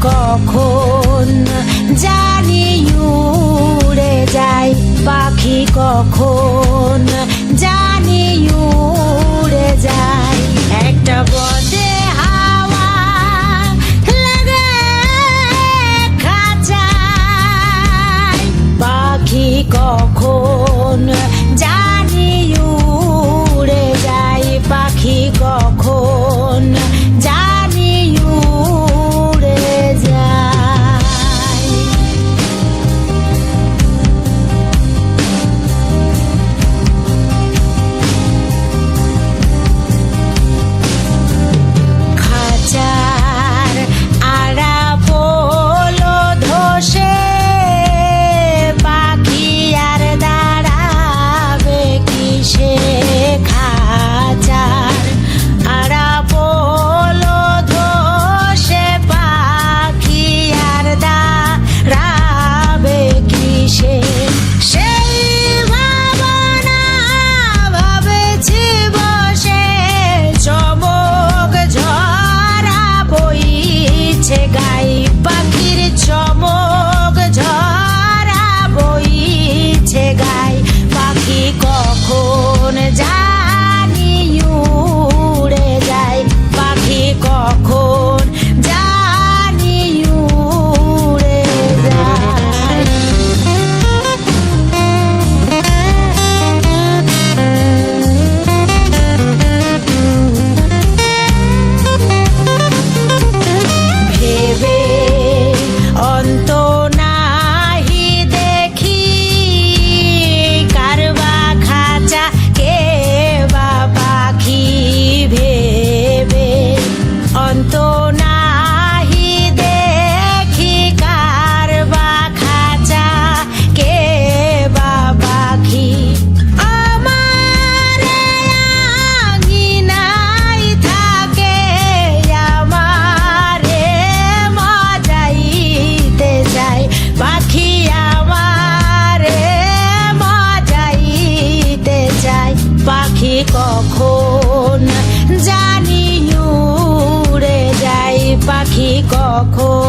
কখন জানি উড়ে যায়, পাখি কখন জানি উড়ে যায়। একটা বদে হাওয়া লাগে খাঁচায়, পাখি কখন জানি উড়ে যায়, পাখি কখন জানি উড়ে যায়। খাঁচার আড়া পোলো ধসে পাখি আর দাঁড়াবে কিসে, খাঁচার আড়া পোলো ধসে পাখি আর দাঁড়াবে কিসে। সেই ভাবনা ভাবেছি বসে, চমক ঝরা বইছে গাই, পাখির চমক ঝরা বইছে গাই, পাখি কখন জানি উড়ে যায়, পাখি কখন জানি উড়ে যায়। ভেবে অন্ত নাহি দেখি, কারবা খাঁচা কে বা পাখি, ভেবে অন্ত নাহি দেখি, কারবা খাঁচা কে বা পাখি। আমার আঙিনায় থাকে আমারে মজাইতে যায়, পাখি আমারে মজাইতে যায়, পাখি কখন জানি উড়ে যায়, পাখি কখন